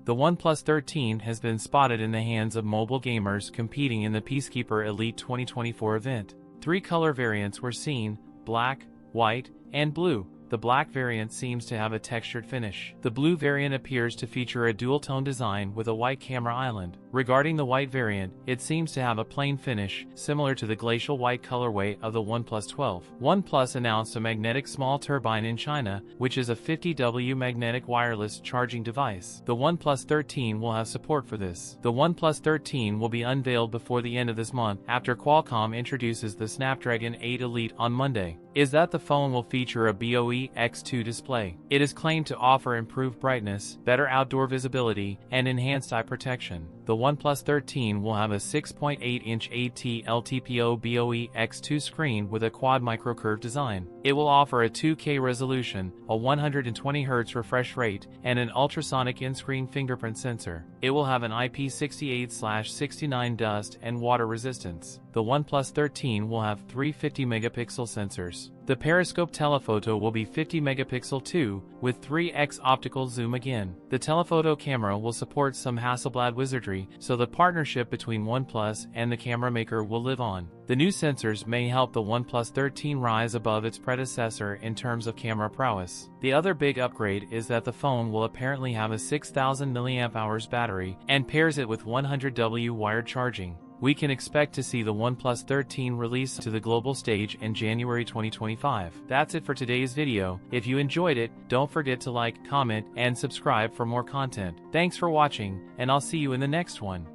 The OnePlus 13 has been spotted in the hands of mobile gamers competing in the Peacekeeper Elite 2024 event. 3 color variants were seen: black, white, and blue. The black variant seems to have a textured finish. The blue variant appears to feature a dual-tone design with a white camera island. Regarding the white variant, it seems to have a plain finish, similar to the glacial white colorway of the OnePlus 12. OnePlus announced a magnetic small turbine in China, which is a 50W magnetic wireless charging device. The OnePlus 13 will have support for this. The OnePlus 13 will be unveiled before the end of this month, after Qualcomm introduces the Snapdragon 8 Elite on Monday. Is that the phone will feature a BOE X2 display. It is claimed to offer improved brightness, better outdoor visibility, and enhanced eye protection. The OnePlus 13 will have a 6.8-inch AT LTPO BOE X2 screen with a quad microcurve design. It will offer a 2K resolution, a 120Hz refresh rate, and an ultrasonic in-screen fingerprint sensor. It will have an IP68/69 dust and water resistance. The OnePlus 13 will have 3 50-megapixel sensors. The periscope telephoto will be 50-megapixel too, with 3x optical zoom again. The telephoto camera will support some Hasselblad wizardry, so the partnership between OnePlus and the camera maker will live on. The new sensors may help the OnePlus 13 rise above its predecessor in terms of camera prowess. The other big upgrade is that the phone will apparently have a 6,000 mAh battery and pairs it with 100W wired charging. We can expect to see the OnePlus 13 released to the global stage in January 2025. That's it for today's video. If you enjoyed it, don't forget to like, comment, and subscribe for more content. Thanks for watching, and I'll see you in the next one.